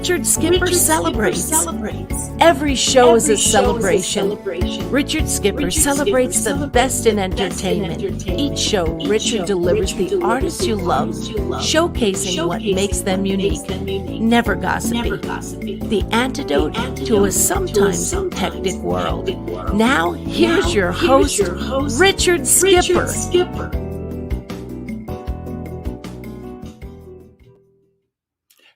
Richard Skipper celebrates. Every show is a celebration. Richard Skipper celebrates the best in entertainment. Each show, Richard delivers the artists you love, showcasing what makes them unique. Never gossipy. The antidote to a sometimes hectic world. Now, here's your host, Richard Skipper.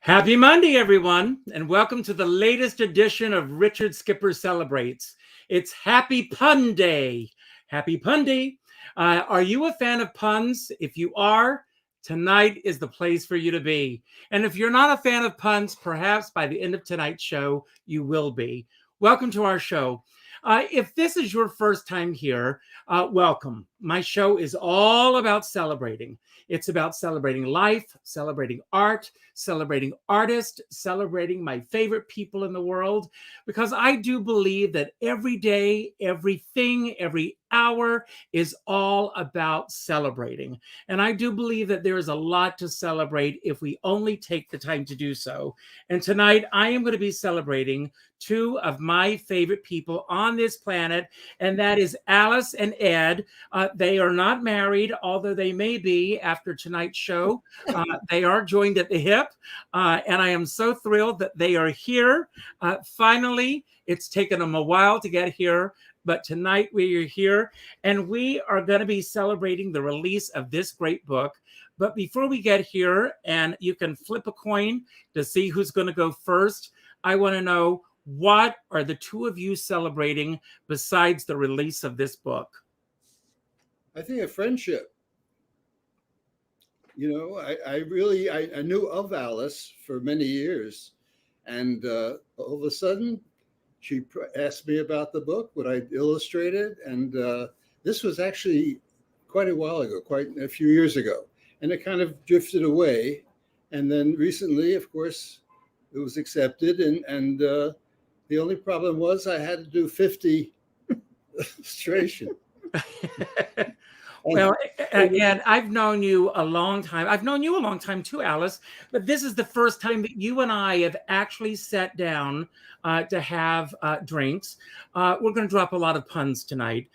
Happy Monday, everyone, and welcome to the latest edition of Richard Skipper Celebrates. It's Happy Pun Day. Happy Pun Day. Are you a fan of puns? If you are, tonight is the place for you to be. And if you're not a fan of puns, perhaps by the end of tonight's show, you will be. Welcome to our show. If this is your first time here, welcome. My show is all about celebrating. It's about celebrating life, celebrating art, celebrating artists, celebrating my favorite people in the world, because I do believe that every day, everything, every hour is all about celebrating. And I do believe that there is a lot to celebrate if we only take the time to do so. And tonight I am going to be celebrating two of my favorite people on this planet, and that is Alyce and Ed. They are not married, although they may be after tonight's show. They are joined at the hip, and I am so thrilled that they are here. Finally, it's taken them a while to get here, but tonight we are here, and we are going to be celebrating the release of this great book. But before we get here, and you can flip a coin to see who's going to go first, I want to know, what are the two of you celebrating besides the release of this book? I think a friendship. You know, I knew of Alyce for many years, and all of a sudden she asked me about the book, what I illustrated, and this was actually quite a while ago, quite a few years ago, and it kind of drifted away. And then recently, of course, it was accepted, and the only problem was I had to do 50 illustration. Well, again, I've known you a long time. I've known you a long time too, Alyce, but this is the first time that you and I have actually sat down to have drinks. We're going to drop a lot of puns tonight.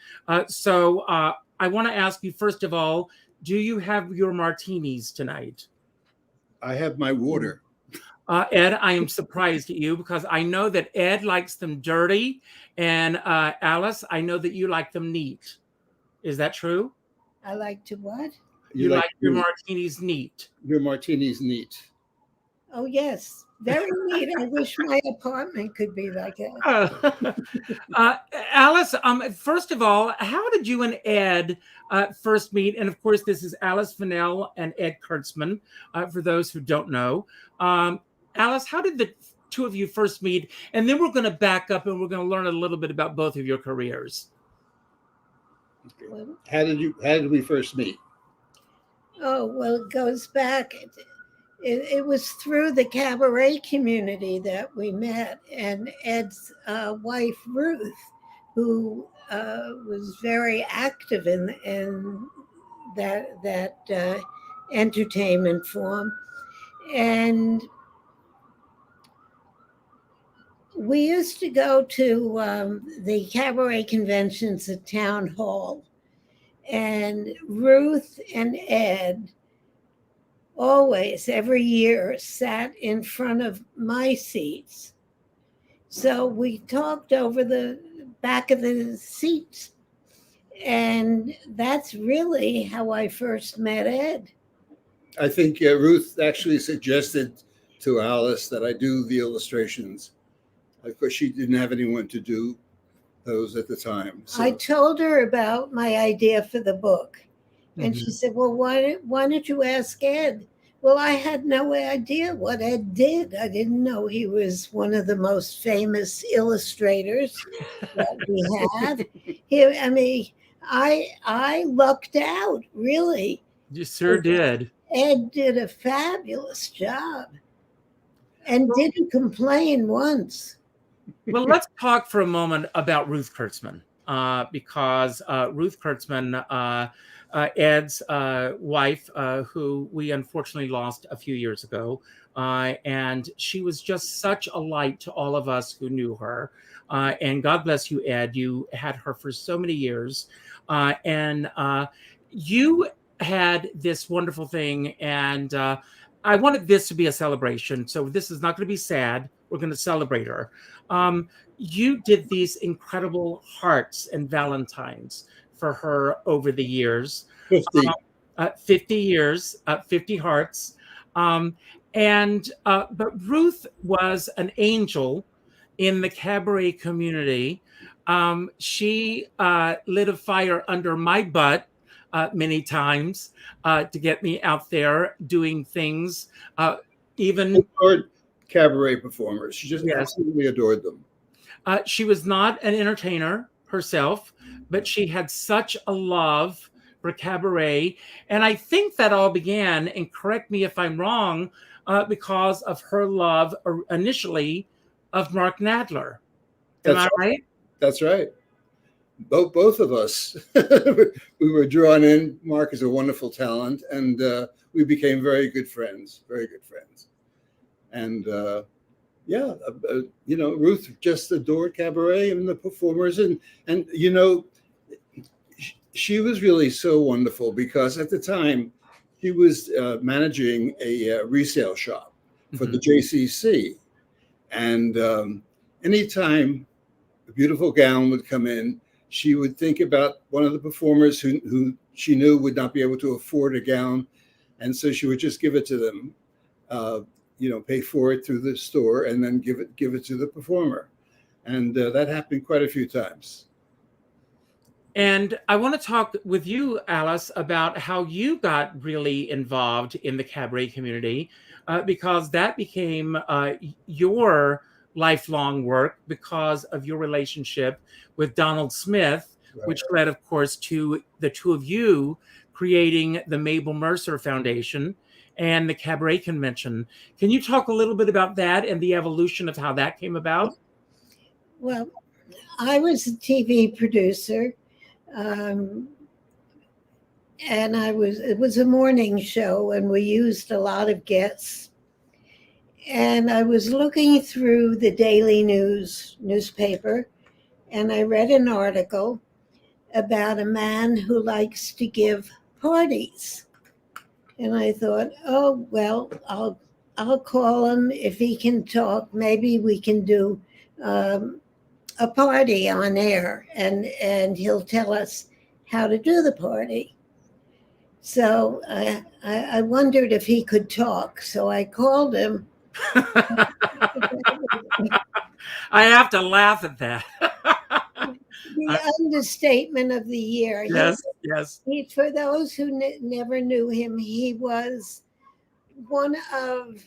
So I want to ask you, first of all, do you have your martinis tonight? I have my water. Ed, I am surprised at you because I know that Ed likes them dirty, and Alyce, I know that you like them neat. Is that true? I like to what? You like your martinis neat. Your martinis neat. Oh, yes. Very neat. I wish my apartment could be like that. Alyce, first of all, how did you and Ed first meet? And of course, this is Alyce Finell and Ed Kurtzman, for those who don't know. Alyce, how did the two of you first meet? And then we're going to back up and we're going to learn a little bit about both of your careers. Okay. How did we first meet? Oh, well, it goes back. It was through the cabaret community that we met, and Ed's wife, Ruth, who was very active in that entertainment form. And we used to go to the cabaret conventions at Town Hall, and Ruth and Ed always, every year, sat in front of my seats. So we talked over the back of the seats, and that's really how I first met Ed. I think Ruth actually suggested to Alyce that I do the illustrations. Of course, she didn't have anyone to do those at the time. So. I told her about my idea for the book, and she said, well, why don't you ask Ed? Well, I had no idea what Ed did. I didn't know he was one of the most famous illustrators that we have. I mean, I lucked out, really. You sure did. Ed did a fabulous job and didn't complain once. Well, let's talk for a moment about Ruth Kurtzman, because Ruth Kurtzman, Ed's wife, who we unfortunately lost a few years ago, and she was just such a light to all of us who knew her. And God bless you, Ed. You had her for so many years, and you had this wonderful thing, and I wanted this to be a celebration. So this is not going to be sad. We're going to celebrate her. You did these incredible hearts and valentines for her over the years. 50. 50 years, 50 hearts. But Ruth was an angel in the cabaret community. She lit a fire under my butt many times to get me out there doing things. Even adored cabaret performers. She just absolutely adored them. She was not an entertainer herself, but she had such a love for cabaret. And I think that all began, and correct me if I'm wrong, because of her love initially of Mark Nadler. Am I right? That's right. Both of us, we were drawn in. Mark is a wonderful talent, and we became very good friends. And Ruth just adored cabaret and the performers, and she was really so wonderful because at the time she was managing a resale shop for the JCC, and anytime a beautiful gown would come in, she would think about one of the performers who she knew would not be able to afford a gown, and so she would just give it to them. Pay for it through the store and then give it to the performer. And that happened quite a few times. And I want to talk with you, Alyce, about how you got really involved in the cabaret community, because that became your lifelong work because of your relationship with Donald Smith, right, which led, of course, to the two of you creating the Mabel Mercer Foundation and the Cabaret Convention. Can you talk a little bit about that and the evolution of how that came about? Well, I was a TV producer, and it was a morning show, and we used a lot of guests. And I was looking through the daily newspaper, and I read an article about a man who likes to give parties. And I thought, oh, well, I'll call him if he can talk. Maybe we can do a party on air, and he'll tell us how to do the party. So I wondered if he could talk. So I called him. I have to laugh at that. The understatement of the year. Yes. For those who never knew him, he was one of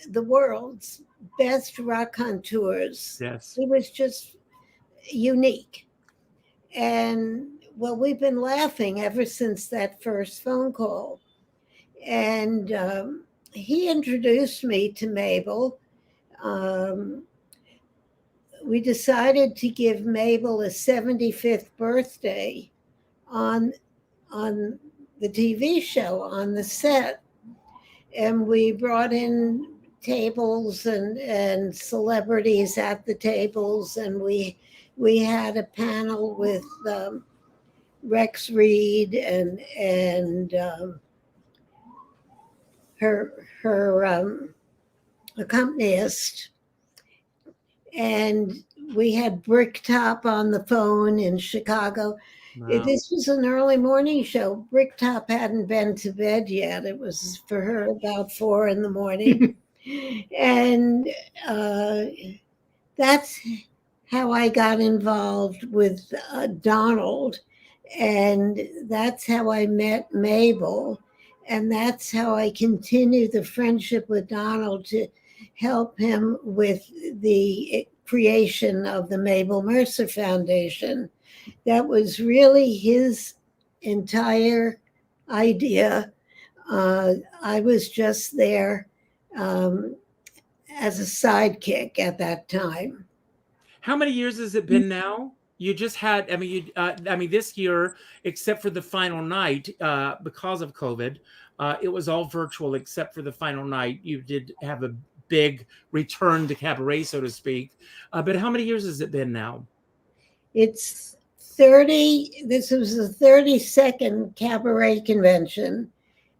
the world's best raconteurs. Yes. He was just unique. And, well, we've been laughing ever since that first phone call. And he introduced me to Mabel. We decided to give Mabel a 75th birthday on the TV show, on the set. And we brought in tables and celebrities at the tables, and we had a panel with Rex Reed and her accompanist. And we had Bricktop on the phone in Chicago. Wow. This was an early morning show. Bricktop hadn't been to bed yet. It was for her about 4 a.m. And that's how I got involved with Donald. And that's how I met Mabel. And that's how I continued the friendship with Donald, to help him with the creation of the Mabel Mercer Foundation. That was really his entire idea. I was just there as a sidekick at that time. How many years has it been now? You just had, this year, except for the final night, because of COVID, it was all virtual except for the final night. You did have a big return to cabaret, so to speak. But how many years has it been now? It's 30. This was the 32nd cabaret convention.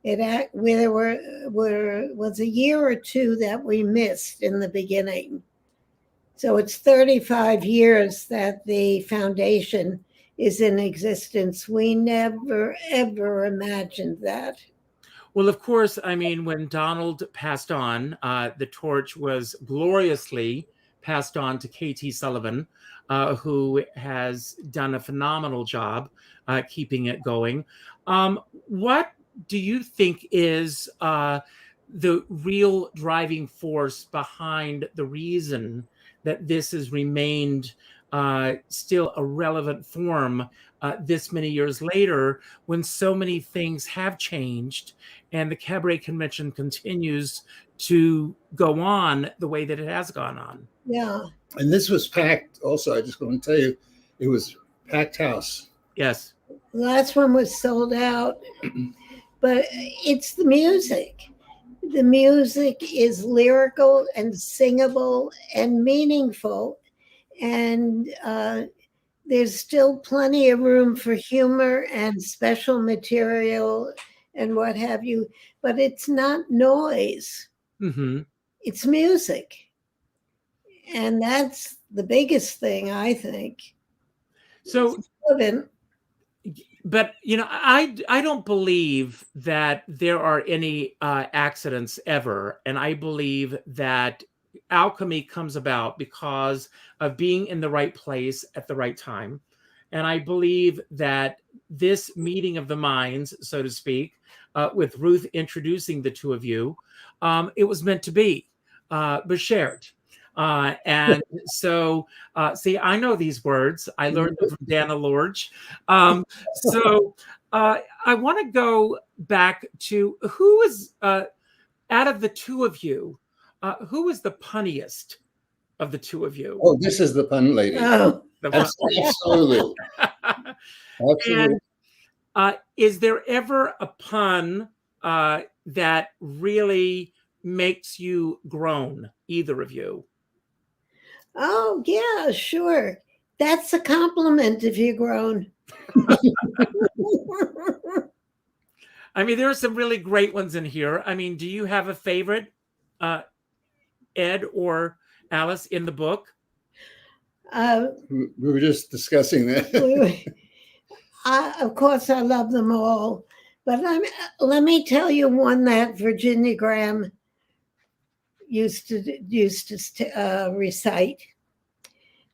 There was a year or two that we missed in the beginning. So it's 35 years that the foundation is in existence. We never, ever imagined that. Well, of course, I mean, when Donald passed on, the torch was gloriously passed on to K.T. Sullivan, who has done a phenomenal job keeping it going. What do you think is the real driving force behind the reason that this has remained still a relevant form this many years later, when so many things have changed and the cabaret convention continues to go on the way that it has gone on? Yeah. And this was packed also. I just want to tell you, it was packed house. Yes. The last one was sold out, but it's the music. The music is lyrical and singable and meaningful. And there's still plenty of room for humor and special material and what have you, but it's not noise. Mm-hmm. It's music. And that's the biggest thing, I think. So, but, you know, I don't believe that there are any accidents ever. And I believe that alchemy comes about because of being in the right place at the right time. And I believe that this meeting of the minds, so to speak, with Ruth introducing the two of you, it was meant to be, but shared. And so, see, I know these words. I learned them from Dana Lorge. So I want to go back to who is, out of the two of you, who is the punniest of the two of you? Oh, this is the pun lady. Oh. Absolutely. Absolutely. And is there ever a pun that really makes you groan, either of you? Oh, yeah, sure. That's a compliment if you're grown. I mean, there are some really great ones in here. I mean, do you have a favorite, Ed or Alyce, in the book? We were just discussing that. Of course, I love them all. But let me tell you one that Virginia Graham used to recite.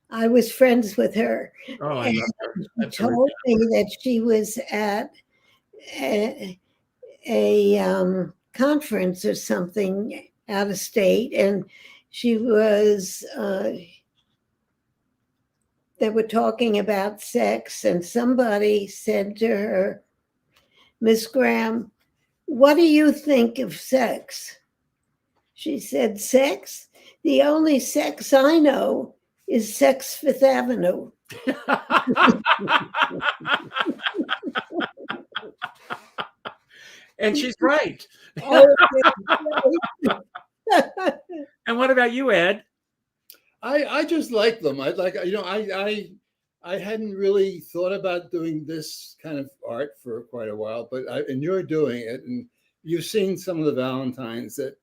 I was friends with her. Oh, I love her. She told me that she was at a conference or something out of state, and she was, they were talking about sex, and somebody said to her, "Miss Graham, what do you think of sex?" She said, "Sex? The only sex I know is Sex Fifth Avenue." And she's right. And what about you, Ed? I just like them. I hadn't really thought about doing this kind of art for quite a while, but I enjoy doing it. And you've seen some of the Valentines that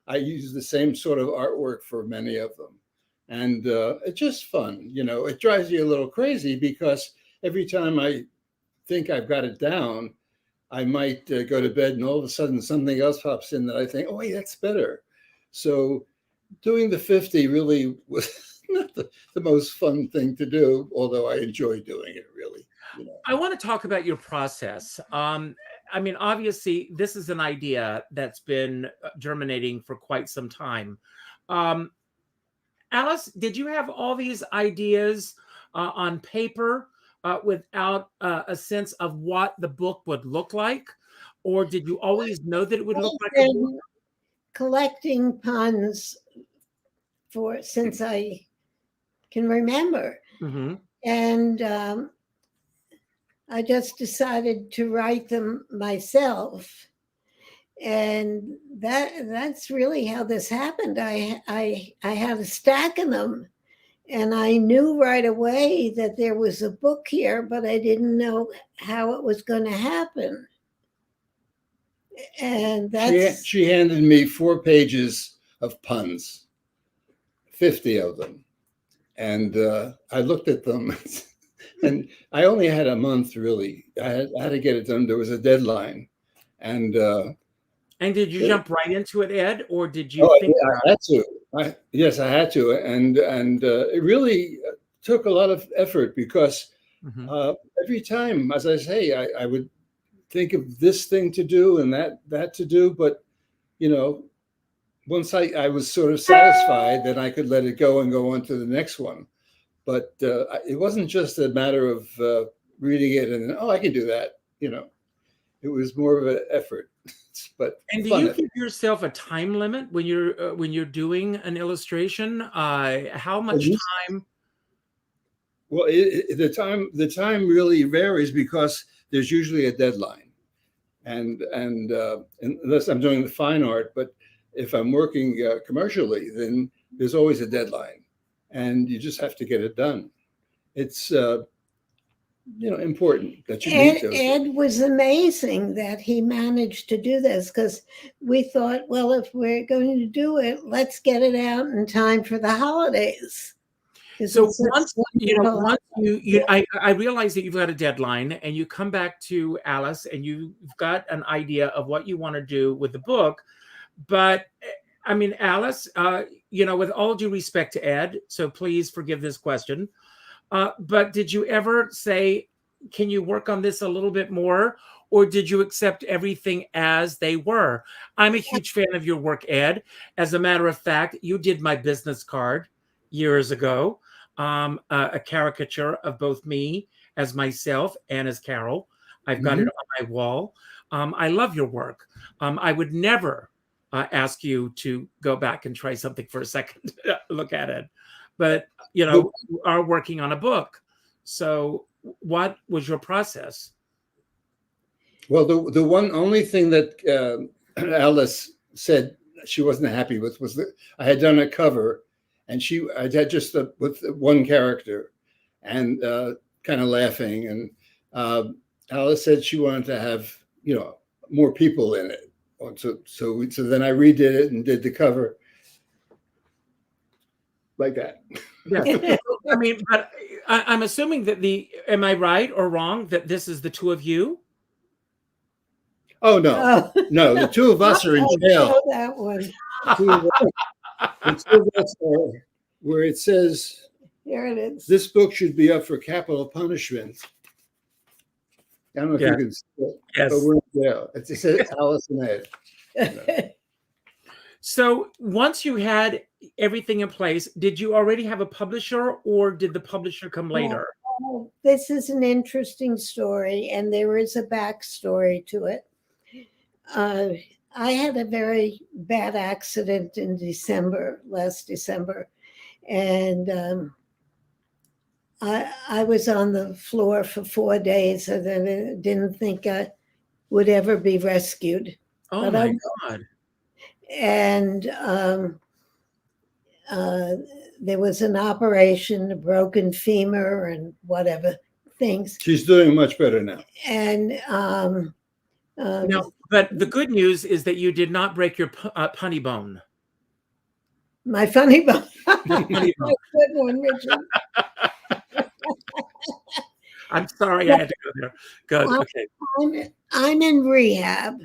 I use the same sort of artwork for many of them. And it's just fun. You know, it drives you a little crazy because every time I think I've got it down, I might go to bed and all of a sudden something else pops in that I think, oh, wait, that's better. So doing the 50 really was not the most fun thing to do, although I enjoy doing it, really. You know. I want to talk about your process. I mean, obviously, this is an idea that's been germinating for quite some time. Alyce, did you have all these ideas on paper without a sense of what the book would look like? Or did you always know that it would look like a book? Collecting puns since I can remember. Mm-hmm. And I just decided to write them myself. And that's really how this happened. I had a stack of them, and I knew right away that there was a book here, but I didn't know how it was going to happen. And she handed me 4 pages of puns, 50 of them. And I looked at them, and I only had a month, really. I had to get it done. There was a deadline. And did you jump right into it, Ed, or did you think about I had to. Yes, I had to. And it really took a lot of effort because every time, as I say, I would think of this thing to do and that to do. But, you know, once I was sort of satisfied, then I could let it go and go on to the next one. But it wasn't just a matter of reading it and, oh, I can do that. You know, it was more of an effort. But and do you give yourself a time limit when you're doing an illustration? How much time? Well, the time really varies because there's usually a deadline, and unless I'm doing the fine art, but if I'm working commercially, then there's always a deadline, and you just have to get it done. It's important that you meet those. Ed was amazing that he managed to do this, because we thought, well, if we're going to do it, let's get it out in time for the holidays. So once I realize that you've got a deadline, and you come back to Alyce and you've got an idea of what you want to do with the book. But I mean, Alyce, with all due respect to Ed, so please forgive this question. But did you ever say, can you work on this a little bit more? Or did you accept everything as they were? I'm a huge fan of your work, Ed. As a matter of fact, you did my business card years ago, a caricature of both me as myself and as Carol. I've got it on my wall. I love your work. I would never ask you to go back and try something for a second look at it. But, you are working on a book. So what was your process? Well, the only thing that Alyce said she wasn't happy with was that I had done a cover, and I had just with one character, and kind of laughing. And Alyce said she wanted to have, more people in it. So then I redid it and did the cover like that. Yeah. I mean, but I'm assuming that am I right or wrong that this is the two of you? Oh, no. No, the two of us are in jail. That one. The two of us are where it says, here it is. This book should be up for capital punishment. I don't know if you can see it, but we're in jail. It says Alyce and Ed. So once you had everything in place, did you already have a publisher, or did the publisher come later? This is an interesting story, and there is a backstory to it. I had a very bad accident in last December, and I was on the floor for 4 days, and then I didn't think I would ever be rescued. Oh, my God. And there was an operation, a broken femur and whatever things. She's doing much better now. And no, but the good news is that you did not break your punny bone. My funny bone. Funny bone. Good one, Richard. I'm sorry I had to go there. Good. Okay. I'm in rehab.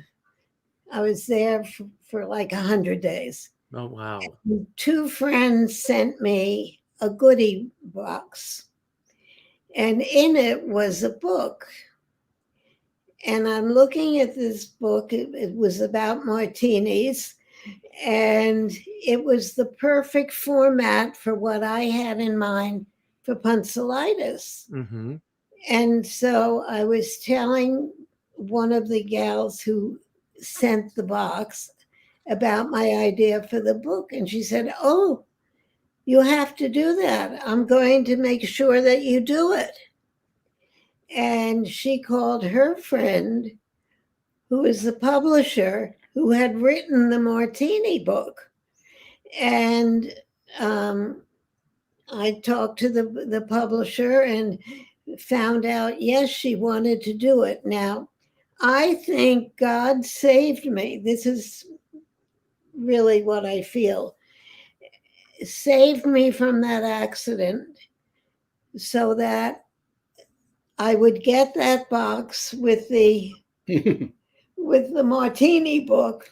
I was there for like 100 days. Oh, wow. And 2 friends sent me a goodie box, and in it was a book. And I'm looking at this book. It was about martinis, and it was the perfect format for what I had in mind for puncilitis. Mm-hmm. And so I was telling one of the gals who sent the box about my idea for the book. And she said, "Oh, you have to do that. I'm going to make sure that you do it." And she called her friend, who is the publisher, who had written the Martini book. And I talked to the publisher and found out, yes, she wanted to do it. Now, I think God saved me. This is really what I feel. Saved me from that accident so that I would get that box with the Martini book,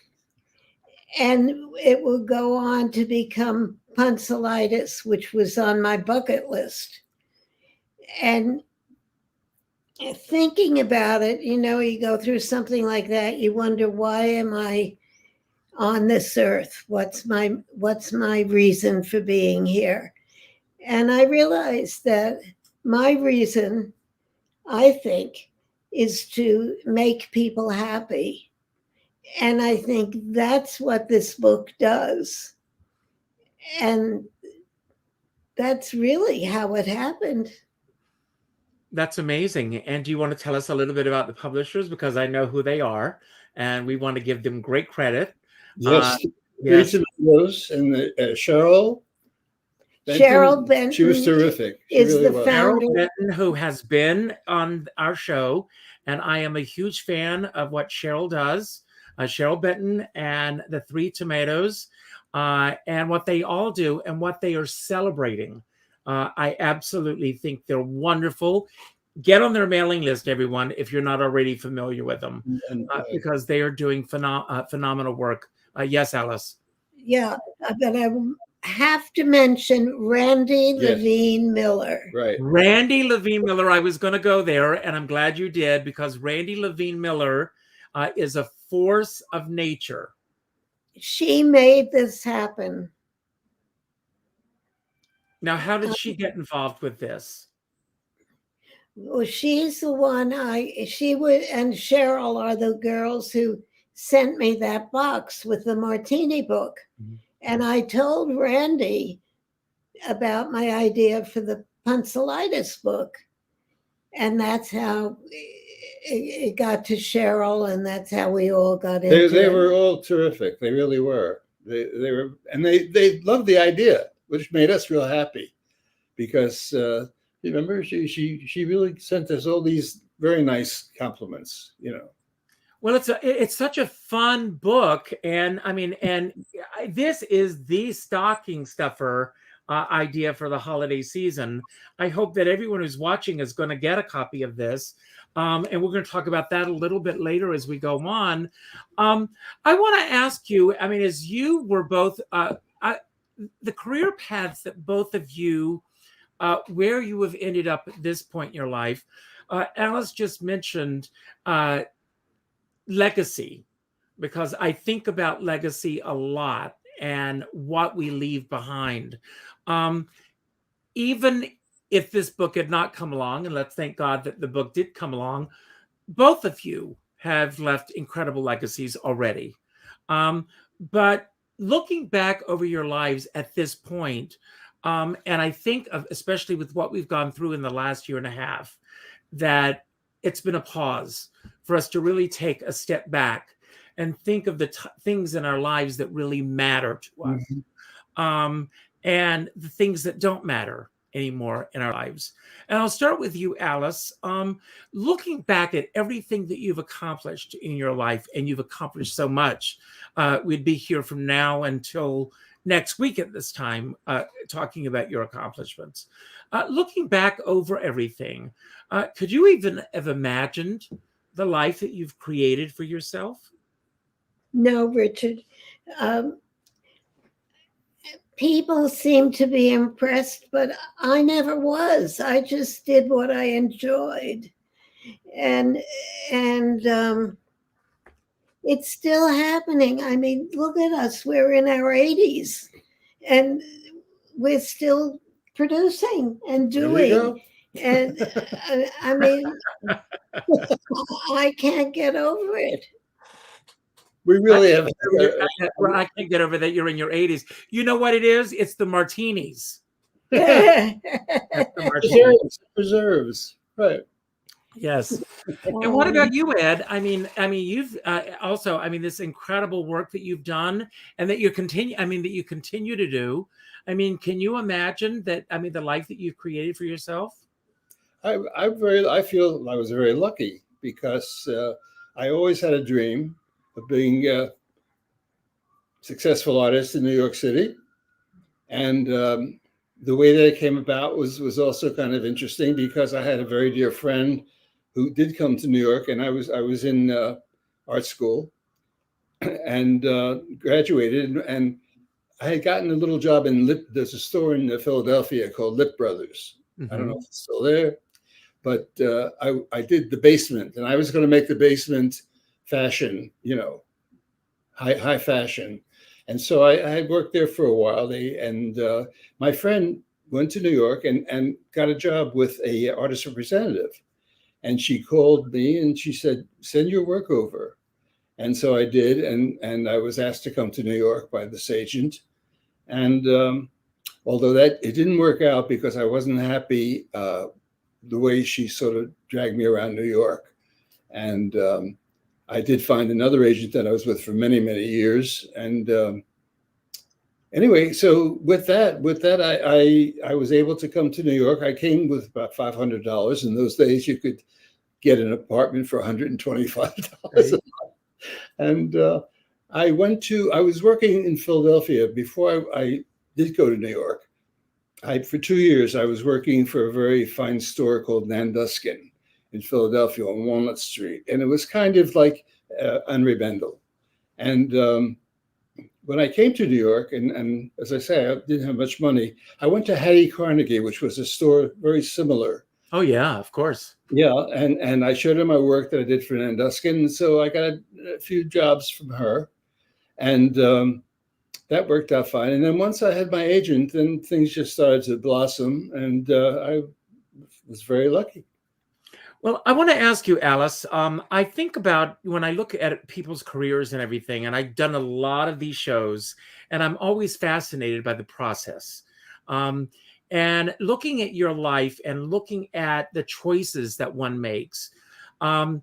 and it would go on to become Puncilitis, which was on my bucket list. And thinking about it, you go through something like that, you wonder, why am I on this earth? What's my reason for being here? And I realized that my reason, I think, is to make people happy. And I think that's what this book does. And that's really how it happened. That's amazing. And do you want to tell us a little bit about the publishers? Because I know who they are, and we want to give them great credit. Yes, Yes. Rose and Cheryl. Cheryl Benton. She was terrific. She is really the was. founder. Cheryl Benton, who has been on our show, and I am a huge fan of what Cheryl does. Cheryl Benton and the Three Tomatoes, and what they all do and what they are celebrating. I absolutely think they're wonderful. Get on their mailing list, everyone, if you're not already familiar with them, because they are doing phenomenal work. Yes, Alyce. Yeah, but I have to mention Randy Levine Miller. Right. Randy Levine Miller. I was going to go there, and I'm glad you did, because Randy Levine Miller is a force of nature. She made this happen. Now, how did she get involved with this? Well, she's the one she would, and Cheryl are the girls who sent me that box with the Martini book. Mm-hmm. And I told Randy about my idea for the Puncilitis book. And that's how it got to Cheryl, and that's how we all got into it. They were all terrific. They really were. They were, and they loved the idea, which made us real happy, because remember, she really sent us all these very nice compliments. Well, it's such a fun book, and I mean, and this is the stocking stuffer idea for the holiday season. I hope that everyone who's watching is going to get a copy of this, and we're going to talk about that a little bit later as we go on. I want to ask you, I mean, as you were both the career paths that both of you, where you have ended up at this point in your life. Alyce just mentioned legacy, because I think about legacy a lot and what we leave behind. Even if this book had not come along, and let's thank God that the book did come along, both of you have left incredible legacies already. But looking back over your lives at this point, and I think of, especially with what we've gone through in the last year and a half, that it's been a pause for us to really take a step back and think of the things in our lives that really matter to us, and the things that don't matter anymore in our lives. And I'll start with you, Alyce. Looking back at everything that you've accomplished in your life, and you've accomplished so much, we'd be here from now until next week at this time, talking about your accomplishments. Looking back over everything, could you even have imagined the life that you've created for yourself? No, Richard. People seem to be impressed, but I never was. I just did what I enjoyed. and it's still happening. I mean, look at us. We're in our 80s and we're still producing and There you doing. go. And I mean, I can't get over it. We really have. I can't get over that you're in your 80s. You know what it is? It's the martinis. Yeah. That's the martinis. Preserves. Right. Yes. And what about you, Ed? I mean, you've also, I mean, this incredible work that you've done and that you continue, that you continue to do. I mean, can you imagine that? I mean, the life that you've created for yourself? I feel I was very lucky because I always had a dream of being a successful artist in New York City. And the way that it came about was also kind of interesting because I had a very dear friend who did come to New York, and I was in art school and graduated, and I had gotten a little job in there's a store in Philadelphia called Lip Brothers. I don't know if it's still there, but I did the basement, and I was going to make the basement fashion, high fashion. And so I had worked there for a while. My friend went to New York and got a job with a artist representative. And she called me and she said, send your work over. And so I did. And I was asked to come to New York by this agent. And although it didn't work out because I wasn't happy the way she sort of dragged me around New York. And I did find another agent that I was with for many, many years. And anyway, so with that, I was able to come to New York. I came with about $500. In those days, you could get an apartment for $125. Right. And I was working in Philadelphia before I did go to New York. For 2 years, I was working for a very fine store called Nanduskin in Philadelphia on Walnut Street. And it was kind of like Henri Bendel. And when I came to New York, and as I say, I didn't have much money, I went to Hattie Carnegie, which was a store very similar. Oh, yeah, of course. Yeah, and I showed her my work that I did for Nanduskin. So I got a few jobs from her. And that worked out fine. And then once I had my agent, then things just started to blossom. And I was very lucky. Well, I want to ask you, Alyce, I think about when I look at people's careers and everything, and I've done a lot of these shows, and I'm always fascinated by the process. And looking at your life and looking at the choices that one makes. A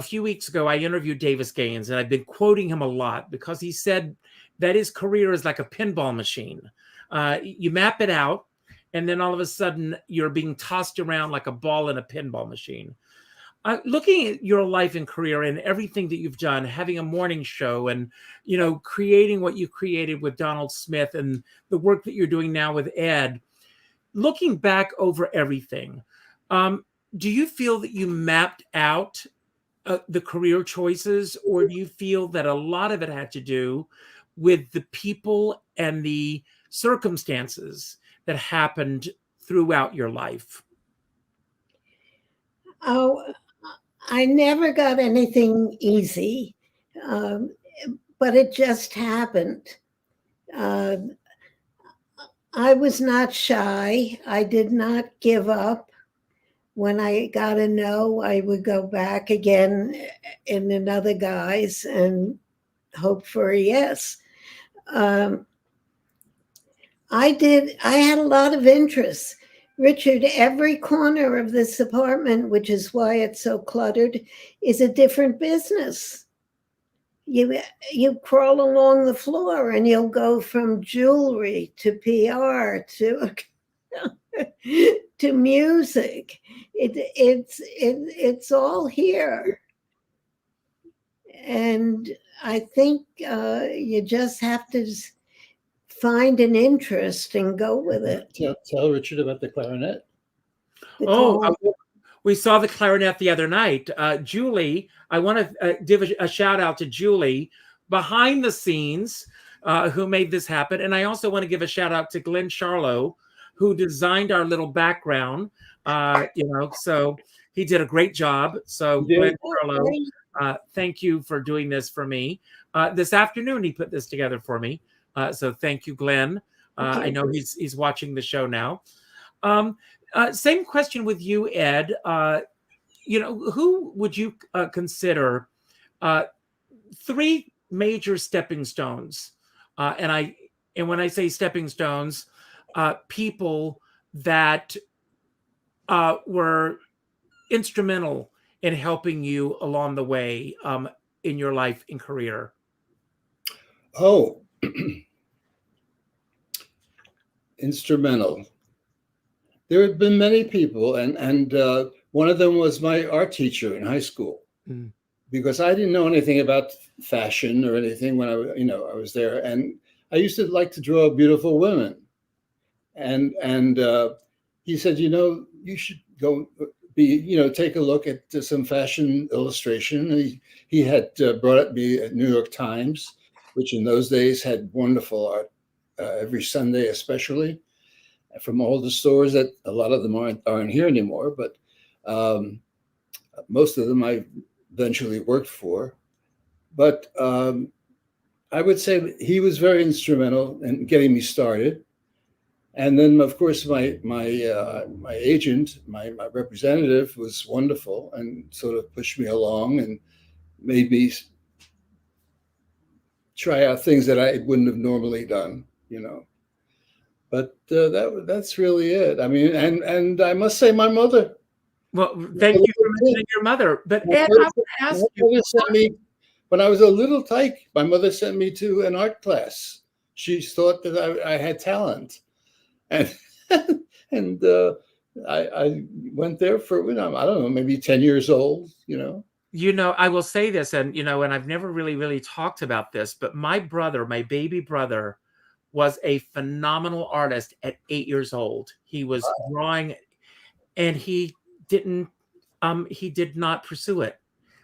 few weeks ago, I interviewed Davis Gaines, and I've been quoting him a lot because he said that his career is like a pinball machine. You map it out, and then all of a sudden you're being tossed around like a ball in a pinball machine. Looking at your life and career and everything that you've done, having a morning show and, creating what you created with Donald Smith and the work that you're doing now with Ed, looking back over everything, do you feel that you mapped out the career choices, or do you feel that a lot of it had to do with the people and the circumstances that happened throughout your life? Oh, I never got anything easy, but it just happened. I was not shy. I did not give up. When I got a no, I would go back again in another guise and hope for a yes. I had a lot of interests. Richard, every corner of this apartment, which is why it's so cluttered, is a different business. You crawl along the floor and you'll go from jewelry to PR to music. It's all here. And I think you just have to find an interest and go with it. Tell Richard about the clarinet. We saw the clarinet the other night. Julie, I want to give a shout out to Julie behind the scenes who made this happen. And I also want to give a shout out to Glenn Charlo, who designed our little background. So he did a great job. So Glenn Carlo, thank you for doing this for me. This afternoon, he put this together for me. So thank you, Glenn. I know he's watching the show now. Same question with you, Ed. Who would you consider 3 major stepping stones? And when I say stepping stones, people that were instrumental in helping you along the way in your life and career? Oh, instrumental. There have been many people, and one of them was my art teacher in high school, because I didn't know anything about fashion or anything when I was there, and I used to like to draw beautiful women, and he said, you should go take a look at some fashion illustration. And he had brought me at New York Times, which in those days had wonderful art every Sunday, especially from all the stores that a lot of them aren't here anymore, but most of them I eventually worked for. But I would say he was very instrumental in getting me started. And then, of course, my agent, my representative, was wonderful and sort of pushed me along and made me try out things that I wouldn't have normally done, But that's really it. I mean, and I must say, my mother. Well, thank you for mentioning your mother. But Ed, I would ask you. When I was a little tyke, my mother sent me to an art class. She thought that I had talent. And I went there for, I don't know, maybe 10 years old, I will say this, and I've never really talked about this, but my baby brother, was a phenomenal artist at 8 years old. He was drawing, and he did not pursue it,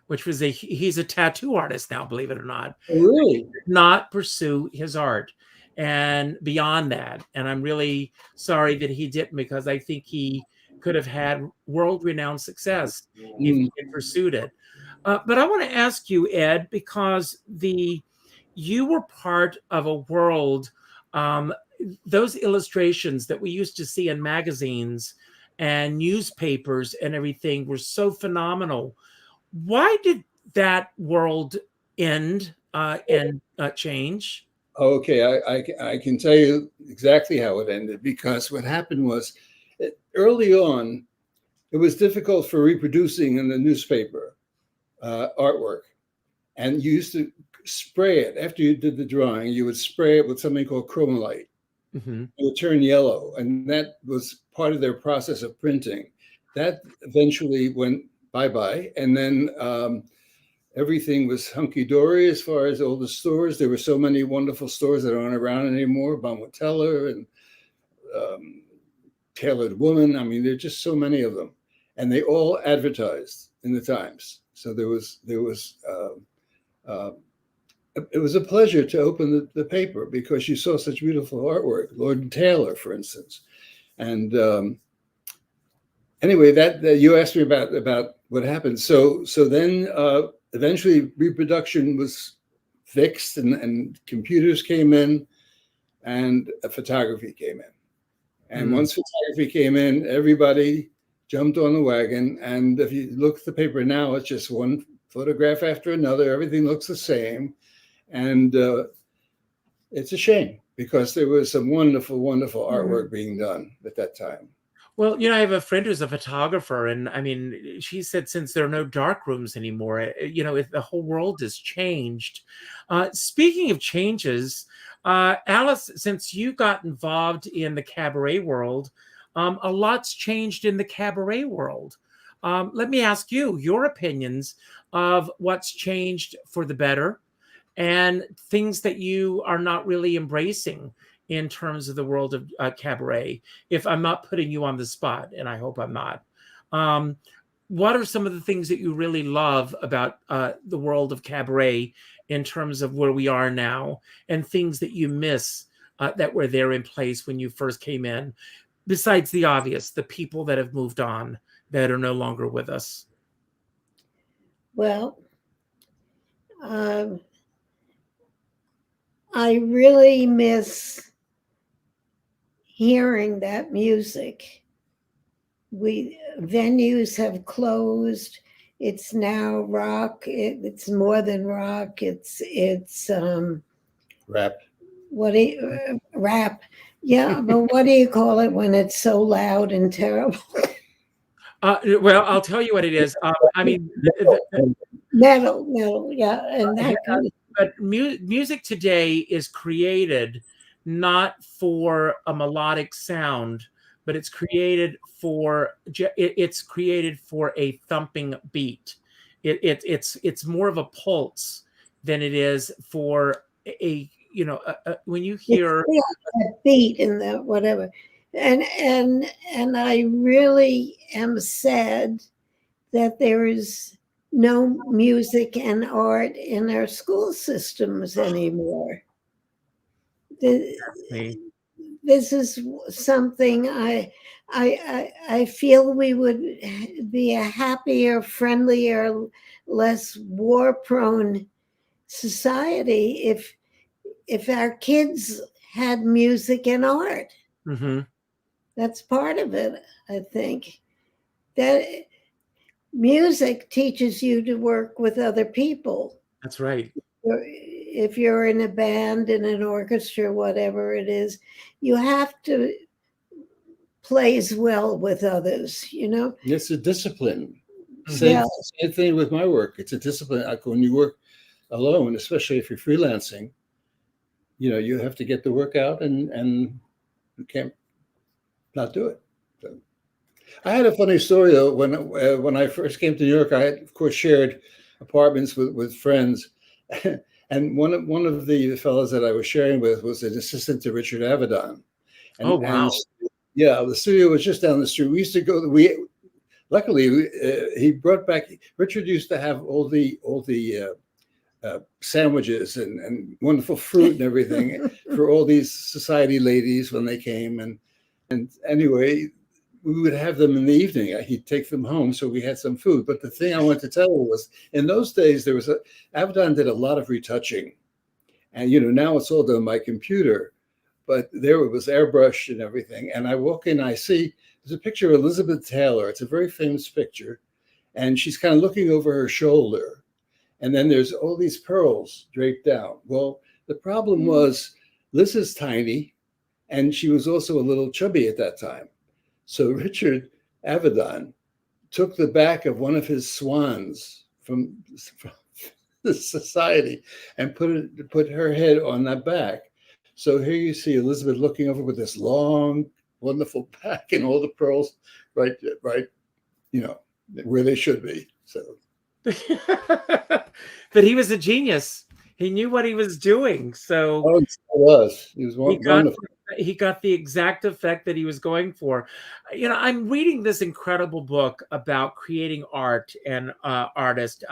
which was he's a tattoo artist now, believe it or not. Really? He did not pursue his art and beyond that. And I'm really sorry that he didn't, because I think he could have had world-renowned success if he had pursued it. But I want to ask you, Ed, because you were part of a world, those illustrations that we used to see in magazines and newspapers and everything were so phenomenal. Why did that world end and change? Okay, I can tell you exactly how it ended, because what happened was, early on, it was difficult for reproducing in the newspaper artwork. And you used to spray it. After you did the drawing, you would spray it with something called chromolite. It would turn yellow, and that was part of their process of printing. That eventually went bye-bye, and then everything was hunky-dory as far as all the stores. There were so many wonderful stores that aren't around anymore, Baumwood Teller and Tailored Woman. I mean, there are just so many of them. And they all advertised in the Times. So it was a pleasure to open the paper, because you saw such beautiful artwork, Lord and Taylor, for instance. And anyway, that you asked me about what happened. So then eventually reproduction was fixed, and computers came in, and photography came in. And once photography came in, everybody jumped on the wagon. And if you look at the paper now, it's just one photograph after another. Everything looks the same. And it's a shame, because there was some wonderful, wonderful artwork being done at that time. Well, I have a friend who's a photographer, and I mean, she said since there are no dark rooms anymore, the whole world has changed. Speaking of changes, Alyce, since you got involved in the cabaret world, a lot's changed in the cabaret world. Let me ask you your opinions of what's changed for the better and things that you are not really embracing in terms of the world of cabaret, if I'm not putting you on the spot, and I hope I'm not. What are some of the things that you really love about the world of cabaret in terms of where we are now, and things that you miss that were there in place when you first came in? besides the obvious, the people that have moved on, that are no longer with us? Well, I really miss hearing that music. Venues have closed. It's now rock. It's more than rock. It's Rap. Rap? Yeah, but what do you call it when it's so loud and terrible? Well, I'll tell you what it is. I mean, Metal, yeah, and that kind of. but music today is created not for a melodic sound, but it's created for a thumping beat. It's more of a pulse than it is for when you hear a beat in the whatever, and I really am sad that there is no music and art in our school systems anymore. This is something I feel we would be a happier, friendlier, less war-prone society if our kids had music and art. Mm-hmm. That's part of it, I think. That music teaches you to work with other people. That's right. If you're in a band, in an orchestra, whatever it is, you have to play as well with others, It's a discipline. Yeah. Same thing with my work. It's a discipline. Like when you work alone, especially if you're freelancing, you have to get the work out, and you can't not do it. So, I had a funny story though. When I first came to New York, I had, of course, shared apartments with friends, and one of the fellows that I was sharing with was an assistant to Richard Avedon. Oh wow! And the studio was just down the street. We used to go. Luckily, he brought back. Richard used to have all the sandwiches and wonderful fruit and everything for all these society ladies when they came. And anyway, we would have them in the evening. He'd take them home, so we had some food. But the thing I wanted to tell you was, in those days, Avedon did a lot of retouching, and now it's all done by computer. But there it was airbrushed and everything. And I walk in, I see there's a picture of Elizabeth Taylor. It's a very famous picture, and she's kind of looking over her shoulder. And then there's all these pearls draped down. Well, the problem was Liz is tiny, and she was also a little chubby at that time. So Richard Avedon took the back of one of his swans from the society and put her head on that back. So here you see Elizabeth looking over with this long, wonderful back and all the pearls right, where they should be. So. But he was a genius. He knew what he was doing. So he was wonderful. He got the exact effect that he was going for. I'm reading this incredible book about creating art and artists.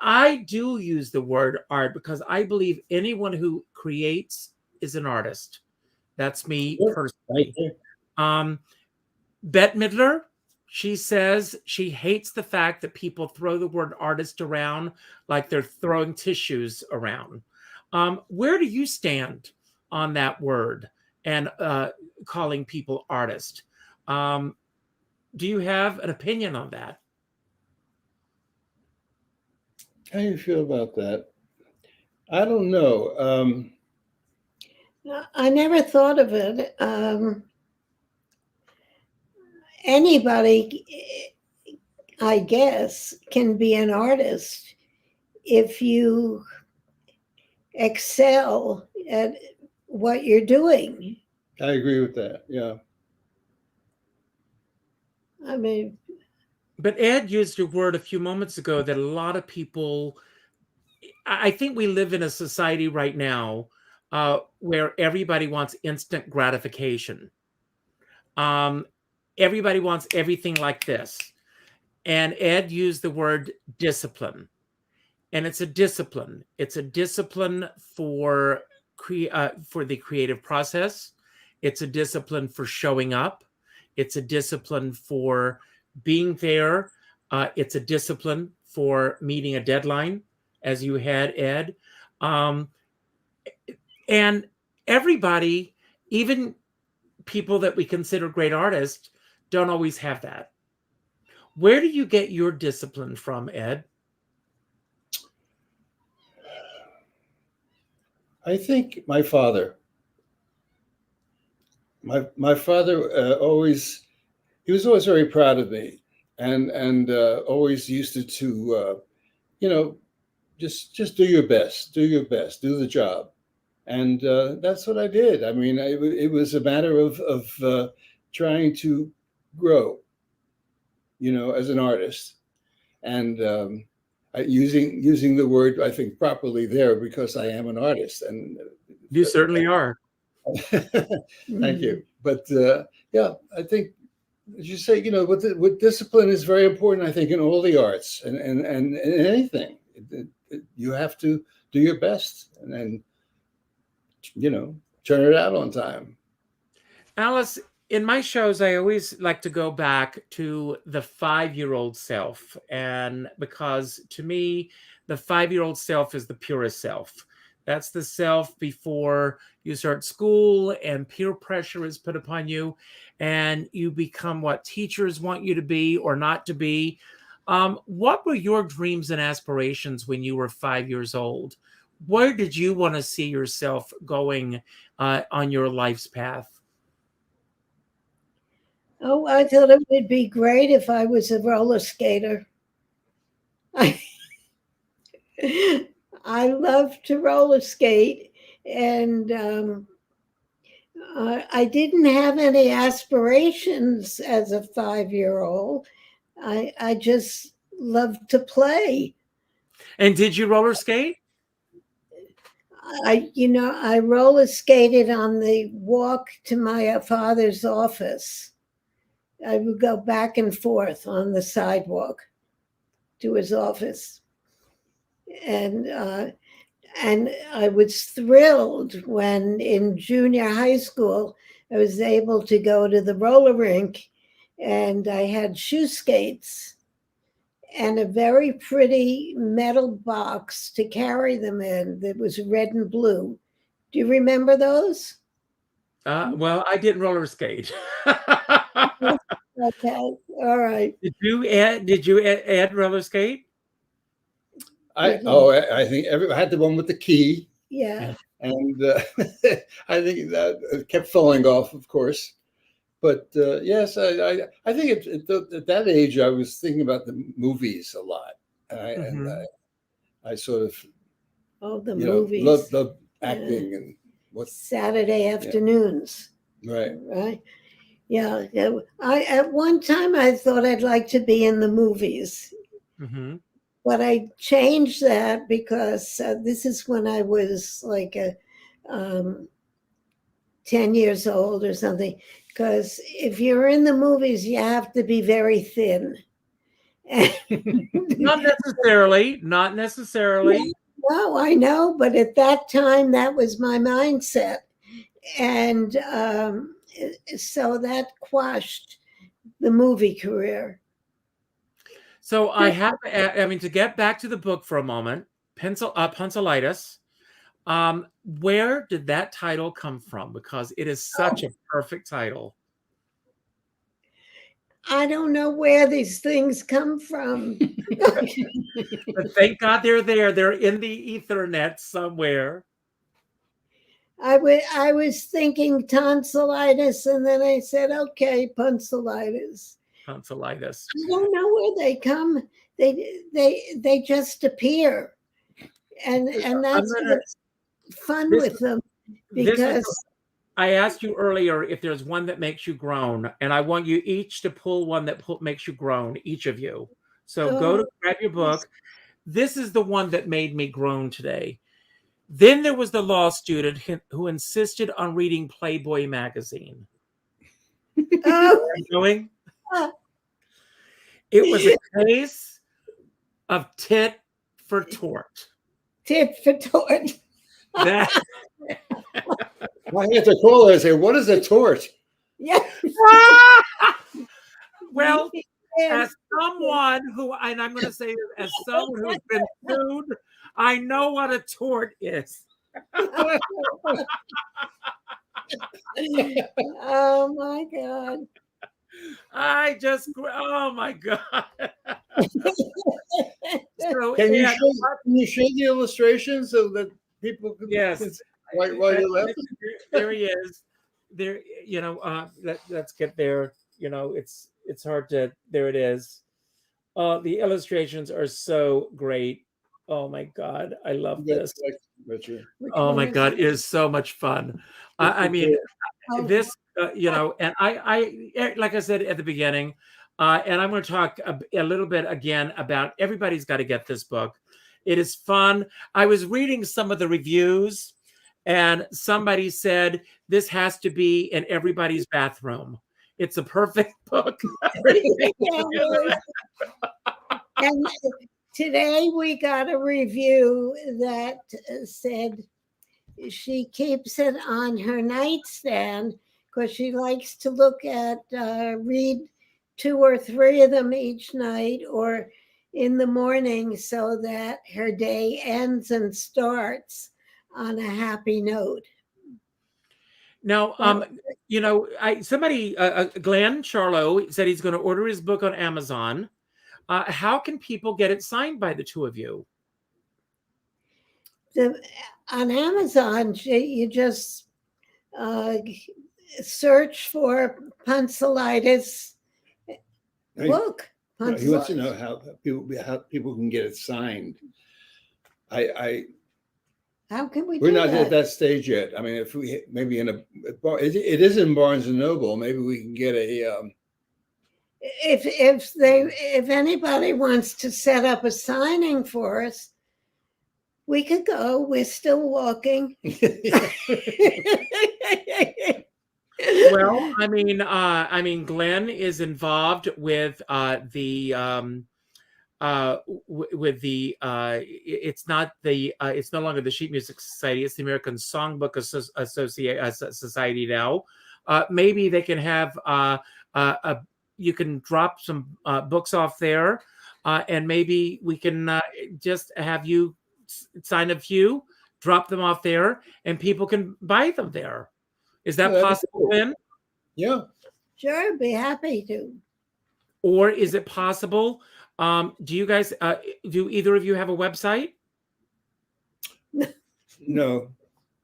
I do use the word art because I believe anyone who creates is an artist. That's me personally. Bette Midler, she says she hates the fact that people throw the word artist around like they're throwing tissues around. Where do you stand on that word and calling people artist? Do you have an opinion on that? How do you feel about that? I don't know. I never thought of it. Anybody, I guess, can be an artist if you excel at what you're doing. I agree with that. Yeah. I mean, but Ed used a word a few moments ago that a lot of people, I think we live in a society right now where everybody wants instant gratification. Everybody wants everything like this. And Ed used the word discipline. And it's a discipline. It's a discipline for the creative process. It's a discipline for showing up. It's a discipline for being there. It's a discipline for meeting a deadline, as you had, Ed. And everybody, even people that we consider great artists, don't always have that. Where do you get your discipline from, Ed? I think my father. My father he was always very proud of me, and always used to just do your best, do the job, and that's what I did. I mean, it was a matter of trying to grow, as an artist, and using the word, I think, properly there, because I am an artist, and You certainly are. Thank you. But yeah, I think, as you say, with discipline is very important, I think, in all the arts and in anything. You have to do your best and then, turn it out on time. Alyce, in my shows, I always like to go back to the 5-year-old self. And because to me, the 5-year-old self is the purest self. That's the self before you start school and peer pressure is put upon you and you become what teachers want you to be or not to be. What were your dreams and aspirations when you were 5 years old? Where did you want to see yourself going on your life's path? Oh, I thought it would be great if I was a roller skater. I love to roller skate, and I didn't have any aspirations as a 5-year-old. I just loved to play. And did you roller skate? I roller skated on the walk to my father's office. I would go back and forth on the sidewalk to his office. And I was thrilled when in junior high school, I was able to go to the roller rink, and I had shoe skates and a very pretty metal box to carry them in that was red and blue. Do you remember those? Well, I didn't roller skate. Okay, all right. Did you add roller skate? I think I had the one with the key. Yeah. And I think that kept falling off, of course. But yes, I think at that age, I was thinking about the movies a lot. And I sort of, the movies. Love acting and what Saturday afternoons. Right. Right. Yeah. At one time I thought I'd like to be in the movies. Mm-hmm. But I changed that because this is when I was like 10 years old or something. Because if you're in the movies, you have to be very thin. Not necessarily. No, I know. But at that time, that was my mindset. And so that quashed the movie career. So I have to get back to the book for a moment. Puncilitis. Where did that title come from? Because it is such a perfect title. I don't know where these things come from. But thank God they're there. They're in the Ethernet somewhere. I was thinking tonsillitis, and then I said, okay, puncilitis. Puncilitis. I don't know where they come. They just appear, and that's what's fun with them. Because I asked you earlier if there's one that makes you groan, and I want you each to pull one that makes you groan, each of you. So go to grab your book. This is the one that made me groan today. Then there was the law student who insisted on reading Playboy magazine. Going? It was a case of tit for tort. Tit for tort. I had to call her and say, "What is a tort?" Yeah. Well, as someone who, and I'm going to say, as someone who's been sued, I know what a tort is. Oh my God. Oh my God. So, Can yeah, you show the illustrations so that people can yes. while you're left? There he is. There, let's get there. It's hard to. There it is. The illustrations are so great. Oh my God, I love this. Oh my God, it is so much fun. I mean, this, and I, like I said at the beginning, and I'm going to talk a little bit again about everybody's got to get this book. It is fun. I was reading some of the reviews, and somebody said this has to be in everybody's bathroom. It's a perfect book. And today we got a review that said she keeps it on her nightstand because she likes to look at, read 2 or 3 of them each night or in the morning so that her day ends and starts on a happy note. Now, Glenn Charlo said he's going to order his book on Amazon. How can people get it signed by the two of you? On Amazon, you just search for Puncilitis book. He wants to know how people can get it signed. How can we? We're not at that stage yet. I mean, if we maybe it is in Barnes and Noble. Maybe we can get a. If anybody wants to set up a signing for us, we could go. We're still walking. Well, I mean, Glenn is involved with it's no longer the Sheet Music Society. It's the American Songbook Society now. Maybe they can have you can drop some books off there, and maybe we can just have you sign a few, drop them off there, and people can buy them there. Is that possible, Lynn? Yeah. Sure, be happy to. Or is it possible? Do you guys, do either of you have a website? No,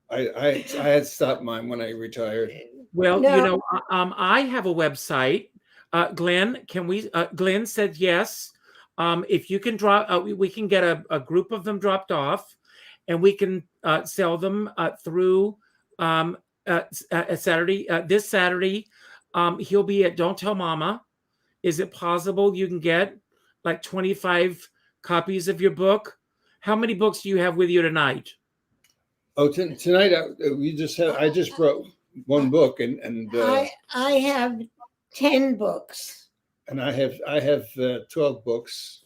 I had stopped mine when I retired. Well, no. I have a website. Glenn, Glenn said yes. If you can drop, we can get a group of them dropped off, and we can sell them through Saturday. This Saturday, he'll be at Don't Tell Mama. Is it possible you can get like 25 copies of your book? How many books do you have with you tonight? Oh, tonight I just brought one book, and I have 10 books. And I have 12 books.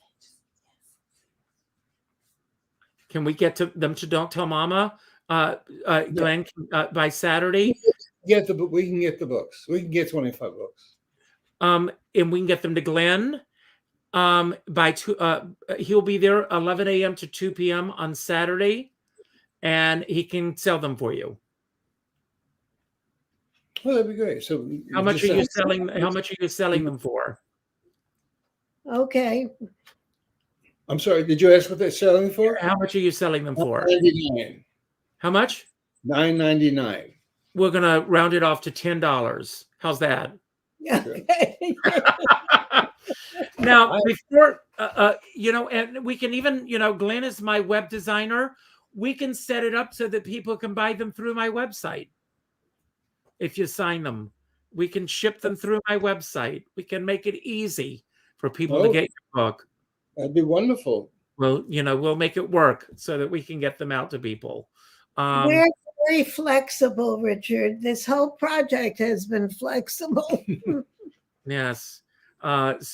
Can we get them to Don't Tell Mama, Glenn, by Saturday? We can get the books. We can get 25 books. And we can get them to Glenn by 2. He'll be there 11 a.m. to 2 p.m. on Saturday, and he can sell them for you. Well, that'd be great. So, how much are you selling? How much are you selling them for? Okay. I'm sorry. Did you ask what they're selling for? How much are you selling them for? $9.99. How much? $9.99. We're gonna round it off to $10. How's that? Okay. Now, before and we can even, Glenn is my web designer. We can set it up so that people can buy them through my website. If you sign them, we can ship them through my website. We can make it easy for people to get your book. That'd be wonderful. Well, we'll make it work so that we can get them out to people. We're very flexible, Richard. This whole project has been flexible. Yes. But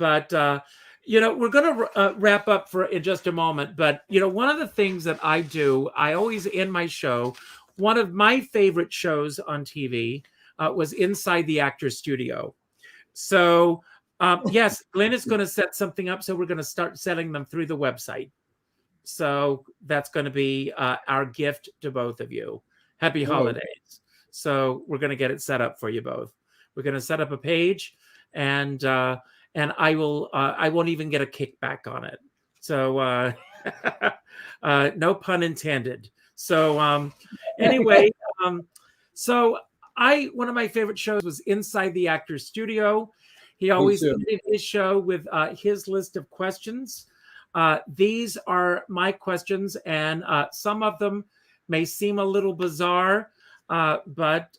we're going to wrap up in just a moment. But, one of the things that I do, I always end my show one of my favorite shows on TV was Inside the Actor's Studio. So yes, Glenn is going to set something up. So we're going to start setting them through the website. So that's going to be our gift to both of you. Happy holidays. So we're going to get it set up for you both. We're going to set up a page, and I won't even get a kickback on it. So no pun intended. So anyway, so one of my favorite shows was Inside the Actor's Studio. He always ended his show with his list of questions. These are my questions, and some of them may seem a little bizarre, but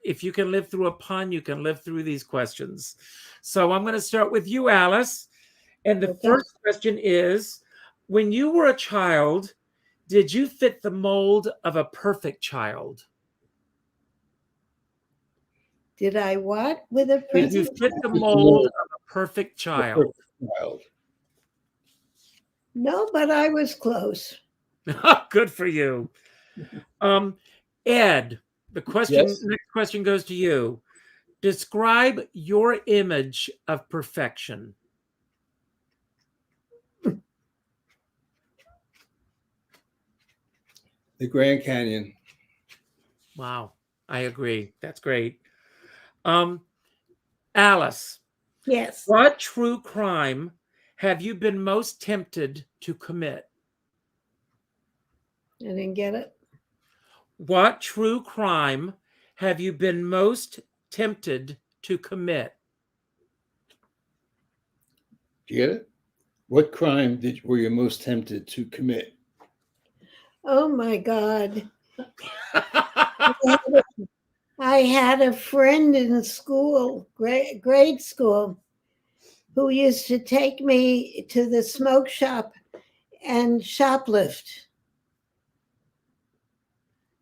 if you can live through a pun, you can live through these questions. So I'm going to start with you, Alyce. And the first question is, when you were a child, did you fit the mold of a perfect child? Did I what with a Did you fit the mold of a perfect child? No, but I was close. Good for you. Ed, next question goes to you. Describe your image of perfection. The Grand Canyon. Wow, I agree. That's great. Alyce. Yes. What true crime have you been most tempted to commit? I didn't get it. What true crime have you been most tempted to commit? Do you get it? What crime were you most tempted to commit? Oh my God. I had a friend in school, grade school, who used to take me to the smoke shop and shoplift.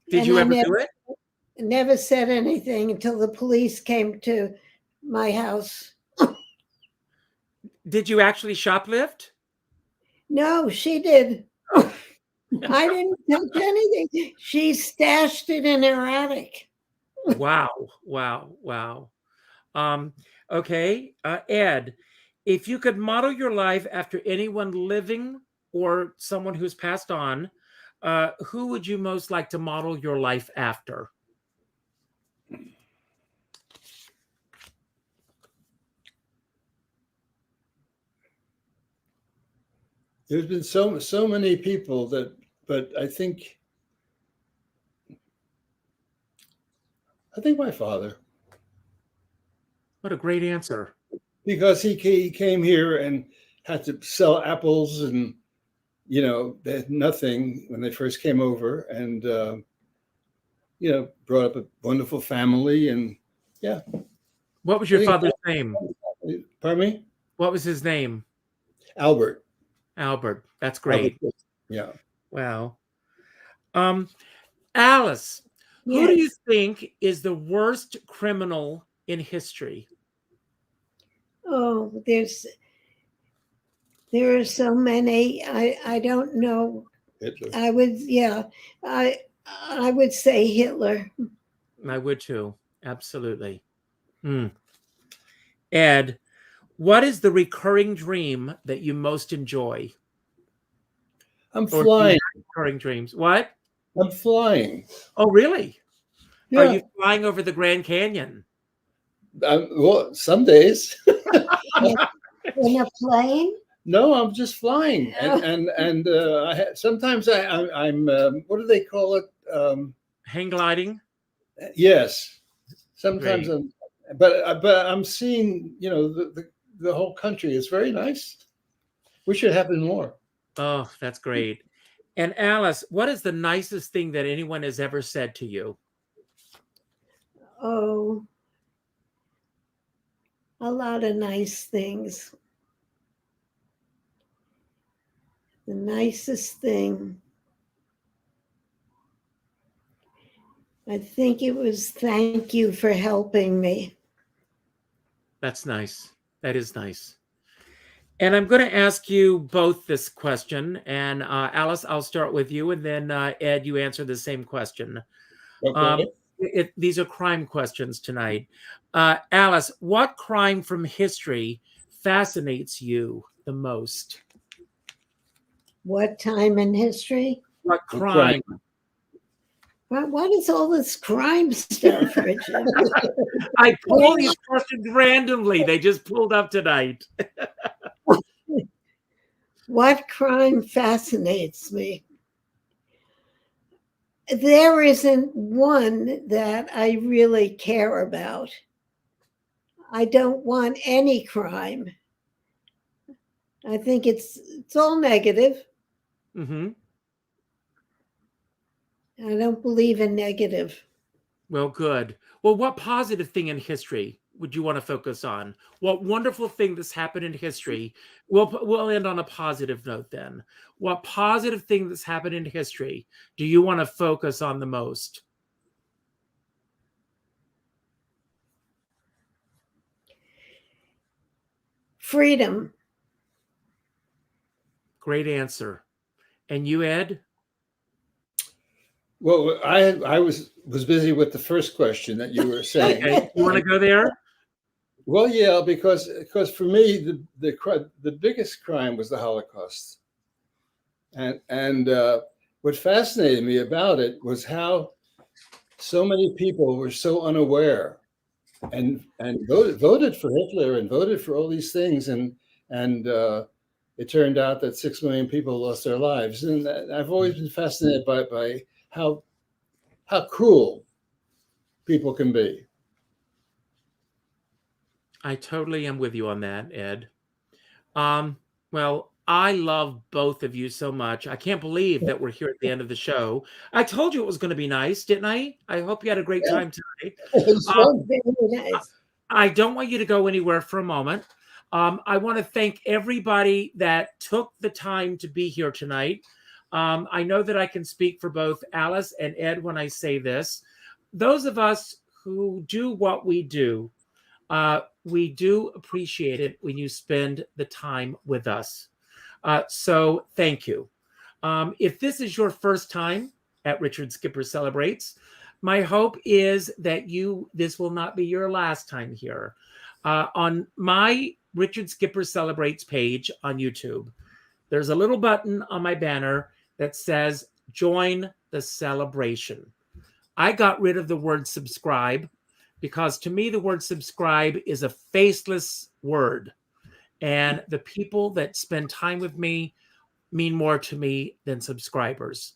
Did you ever do it? Never said anything until the police came to my house. Did you actually shoplift? No, she did. I didn't touch anything. She stashed it in her attic. Wow. Okay, Ed, if you could model your life after anyone living or someone who's passed on, who would you most like to model your life after? There's been so many people but I think my father. What a great answer. Because he came here and had to sell apples, and they had nothing when they first came over, and brought up a wonderful family, and yeah. What was your father's name? Pardon me? What was his name? Albert. That's great. Albert. Yeah. Wow. Alyce, who do you think is the worst criminal in history? Oh, there are so many. I don't know. Hitler. I would say Hitler. I would too. Absolutely. Ed, what is the recurring dream that you most enjoy? I'm flying. Recurring dreams. What? I'm flying. Oh, really? Yeah. Are you flying over the Grand Canyon? Well, some days. In a plane? No, I'm just flying, and sometimes I'm what do they call it? Hang gliding. Yes, sometimes Great. but I'm seeing the whole country. It's very nice. We should happen more. Oh, that's great. And Alyce, what is the nicest thing that anyone has ever said to you? Oh, a lot of nice things. The nicest thing, I think it was thank you for helping me. That's nice. That is nice. And I'm going to ask you both this question. And Alyce, I'll start with you. And then Ed, you answer the same question. Okay. These are crime questions tonight. Alyce, what crime from history fascinates you the most? What time in history? What crime? What is all this crime stuff, Richard? I pull these questions randomly. They just pulled up tonight. What crime fascinates me? There isn't one that I really care about. I don't want any crime. I think it's all negative. Mm-hmm. I don't believe in negative. Well, good. Well, what positive thing in history would you want to focus on? What wonderful thing that's happened in history? We'll end on a positive note then. What positive thing that's happened in history do you want to focus on the most? Freedom. Great answer. And you, Ed? Well, I was busy with the first question that you were saying. Okay. You want to go there? Well, yeah, because for me the biggest crime was the Holocaust, and what fascinated me about it was how so many people were so unaware, and voted for Hitler and voted for all these things, and it turned out that 6 million people lost their lives, and I've always been fascinated by how cruel people can be. I totally am with you on that, Ed. Well, I love both of you so much. I can't believe that we're here at the end of the show. I told you it was going to be nice, didn't I? I hope you had a great time tonight. Very nice. I don't want you to go anywhere for a moment. I want to thank everybody that took the time to be here tonight. I know that I can speak for both Alyce and Ed when I say this. Those of us who do what we do appreciate it when you spend the time with us. So thank you. If this is your first time at Richard Skipper Celebrates, my hope is that this will not be your last time here. On my Richard Skipper Celebrates page on YouTube, there's a little button on my banner that says join the celebration. I got rid of the word subscribe because to me, the word subscribe is a faceless word. And the people that spend time with me mean more to me than subscribers.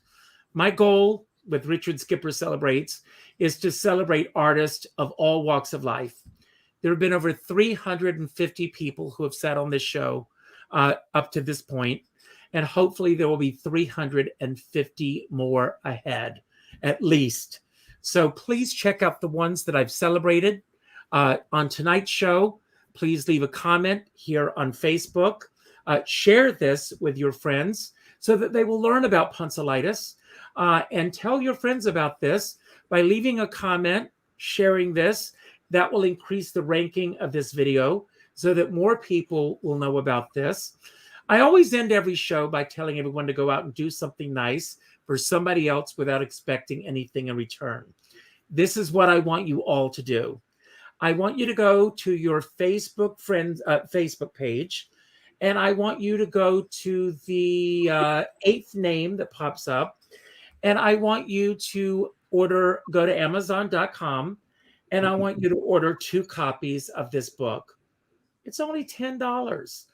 My goal with Richard Skipper Celebrates is to celebrate artists of all walks of life. There have been over 350 people who have sat on this show up to this point, and hopefully there will be 350 more ahead, at least. So please check out the ones that I've celebrated on tonight's show. Please leave a comment here on Facebook. Share this with your friends so that they will learn about puncilitis, and tell your friends about this by leaving a comment, sharing this. That will increase the ranking of this video so that more people will know about this. I always end every show by telling everyone to go out and do something nice for somebody else without expecting anything in return. This is what I want you all to do. I want you to go to your Facebook page, and I want you to go to the 8th name that pops up, and I want you to go to Amazon.com, and I want you to order 2 copies of this book. It's only $10.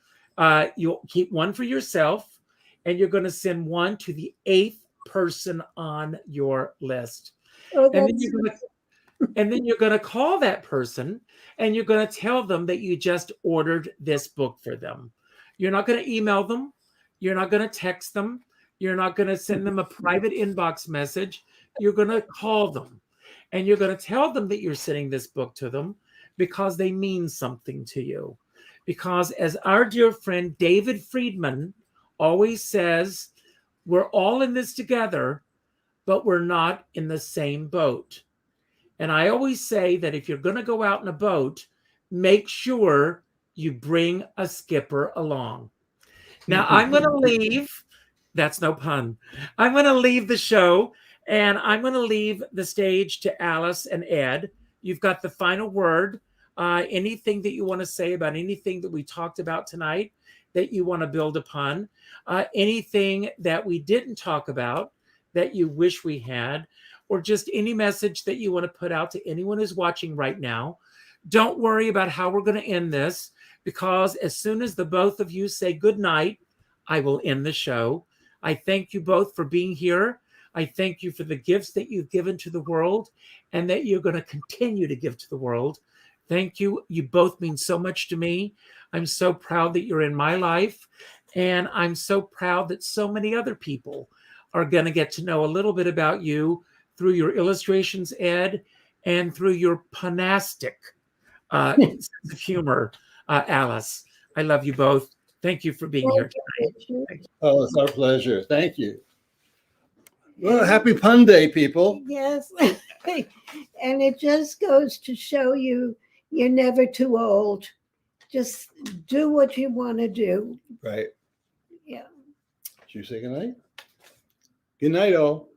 You'll keep one for yourself, and you're going to send one to the 8th person on your list. And then you're going to call that person, and you're going to tell them that you just ordered this book for them. You're not going to email them. You're not going to text them. You're not going to send them a private inbox message. You're going to call them, and you're going to tell them that you're sending this book to them because they mean something to you. Because as our dear friend David Friedman always says, we're all in this together, but we're not in the same boat. And I always say that if you're going to go out in a boat, make sure you bring a skipper along. Now, I'm going to leave. That's no pun. I'm going to leave the show, and I'm going to leave the stage to Alyce and Ed. You've got the final word. Anything that you want to say about anything that we talked about tonight that you want to build upon, anything that we didn't talk about that you wish we had, or just any message that you want to put out to anyone who's watching right now. Don't worry about how we're going to end this, because as soon as the both of you say good night, I will end the show. I thank you both for being here. I thank you for the gifts that you've given to the world and that you're going to continue to give to the world. Thank you. You both mean so much to me. I'm so proud that you're in my life. And I'm so proud that so many other people are going to get to know a little bit about you through your illustrations, Ed, and through your punastic sense of humor, Alyce. I love you both. Thank you for being here tonight. Oh, it's our pleasure. Thank you. Well, happy Pun Day, people. Yes. And it just goes to show you you're never too old. Just do what you want to do. Right. Yeah. Should you say good night? Good night, all.